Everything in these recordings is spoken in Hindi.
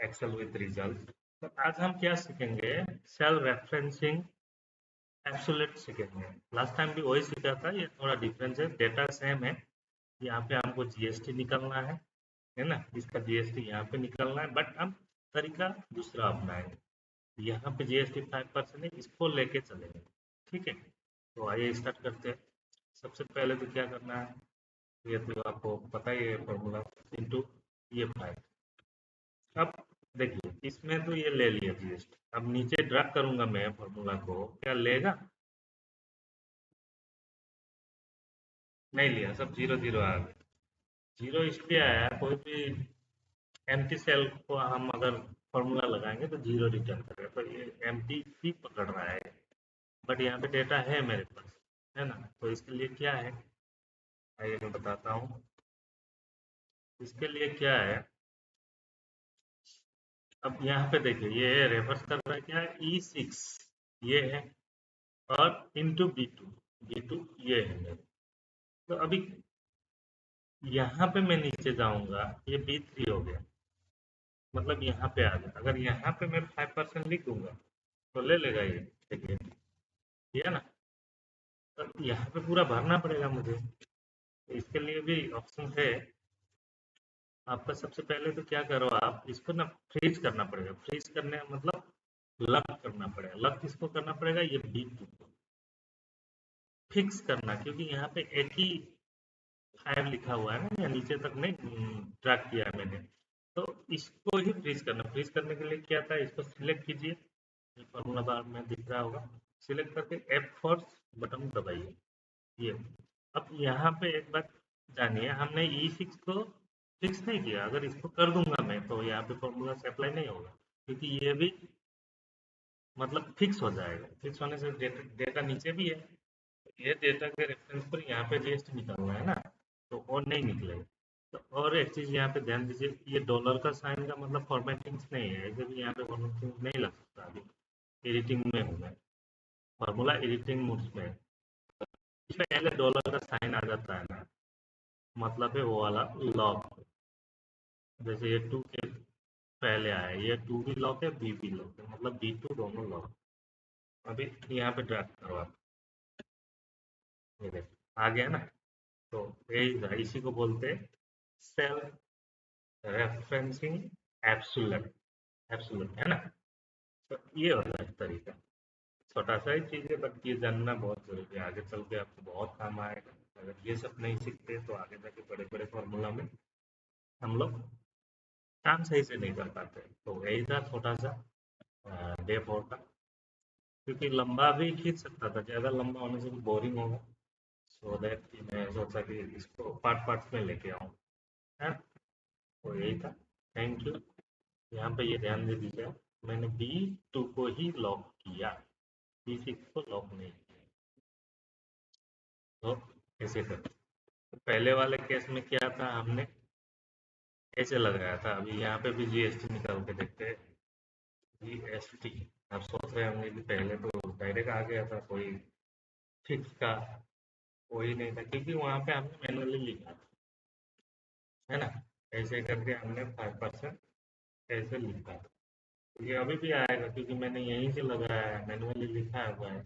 Excel with result. तो आज हम क्या सीखेंगे, सेल रेफरेंसिंग एब्सोल्यूट सीखेंगे। लास्ट टाइम भी वही सीखा था, ये थोड़ा डिफरेंस है, डेटा सेम है। यहाँ पे हमको जीएसटी निकालना है ना, इसका जीएसटी यहाँ पे निकालना है, बट हम तरीका दूसरा अपनाएंगे। यहाँ पे जीएसटी 5% है, इसको लेके चलेंगे। ठीक है, तो आइए स्टार्ट करते हैं। सबसे पहले तो क्या करना है, ये तो आपको पता ही है फॉर्मूला, इंटू ये 5। अब देखिए इसमें तो ये ले लिया जीएसटी, अब नीचे ड्रैग करूंगा मैं फॉर्मूला को, क्या लेगा, नहीं लिया, सब 0 0 आ गया। 0 इसलिए आया, कोई भी एम्प्टी सेल को हम अगर फॉर्मूला लगाएंगे तो 0 रिटर्न करेगा, तो ये एम्प्टी ही पकड़ रहा है। बट यहाँ पे डेटा है मेरे पास, है ना, तो इसके लिए क्या है, आइए मैं बताता हूँ। इसके लिए क्या है, अब यहाँ पे देखिए ये रेफर कर रहा है क्या, E6 ये है, और इंटू B2 ये है मेरे। तो अभी यहाँ पे मैं नीचे जाऊंगा, ये B3 हो गया, मतलब यहाँ पे आ गया। अगर यहाँ पे मैं 5% लिख दूंगा तो ले लेगा ये, देखिए ये है ना। तो यहाँ पे पूरा भरना पड़ेगा मुझे, तो इसके लिए भी ऑप्शन है आपका। सबसे पहले तो क्या करो, आप इसको ना फ्रीज करना पड़ेगा। फ्रीज करने का मतलब लॉक करना पड़ेगा। लॉक किसको करना पड़ेगा, ये B2 को फिक्स करना, क्योंकि यहाँ पे एक ही 5 लिखा हुआ है ना, या नीचे तक नहीं ट्रैक किया है मैंने। तो इसको ही फ्रीज करना। फ्रीज करने के लिए क्या था, इसको सिलेक्ट कीजिए, फॉर्मूला बार में दिख रहा होगा, सिलेक्ट करके F4 बटन दबाइए। ये अब यहाँ पे एक बात जानिए, हमने E6 को फिक्स नहीं किया। अगर इसको कर दूंगा मैं तो यहाँ पे फॉर्मूला से अप्लाई नहीं होगा, क्योंकि ये भी मतलब फिक्स हो जाएगा। फिक्स होने से डेटा नीचे भी है, ये डेटा के रेफरेंस पर यहाँ पे जीएसटी निकलना है ना, तो वो नहीं निकलेगा। तो और एक चीज यहाँ पे ध्यान दीजिए, ये डॉलर का साइन का मतलब फॉर्मेटिंग नहीं है, ऐसे भी यहाँ पे फॉर्मेटिंग नहीं लग सकता। अभी एडिटिंग में हूँ मैं, फॉर्मूला एडिटिंग मोड में है। इसमें पहले डॉलर का साइन आ जाता है ना, मतलब है वो वाला लॉक। जैसे ये 2 के पहले आया, ये 2 भी लॉक है, बी भी लॉक है, मतलब B2 दोनों लॉक। अभी यहाँ पे ड्रैग करो आप, ये देखो आ गया ना। तो यही इसी को बोलते हैं सेल रेफरेंसिंग एब्सोल्यूट। एब्सोल्यूट है ना। तो ये होता है तरीका, छोटा सा ही चीज़ है, बट ये जानना बहुत जरूरी है, आगे चल के आपको बहुत काम आएगा। अगर ये सब नहीं सीखते तो आगे जाके बड़े बड़े फॉर्मूला में हम लोग काम सही से नहीं कर पाते। तो यही था छोटा सा डे 4 का, क्योंकि लंबा भी खींच सकता था, ज़्यादा लंबा होने से भी बोरिंग होगा। सो दैट कि मैं सोचा कि इसको पार्ट पार्ट में लेके आऊँ, है। तो यही था। Thank you. यहाँ पे ये ध्यान दे दीजिए, मैंने B2 को ही लॉक किया, B6 को लॉक नहीं किया। तो ऐसे कर, तो पहले वाले केस में क्या था, हमने ऐसे लगाया था। अभी यहाँ पे भी जीएसटी निकाल के देखते हैं। जीएसटी, आप सोच रहे होंगे कि पहले तो डायरेक्ट आ गया था, कोई फिक्स का कोई नहीं था, क्योंकि वहाँ पे हमने मैनुअली लिखा था, है ना। ऐसे करके हमने 5% ऐसे लिखा था। तो ये अभी भी आएगा, क्योंकि मैंने यहीं से लगाया है, मैनुअली लिखा हुआ है।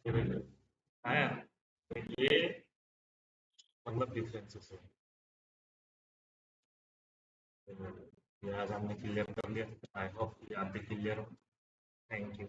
फिर आया, तो ये मतलब डिफरेंसेस है। तो ये आज हमने क्लियर कर लिया, आई होप कि आप भी क्लियर हो। Thank you.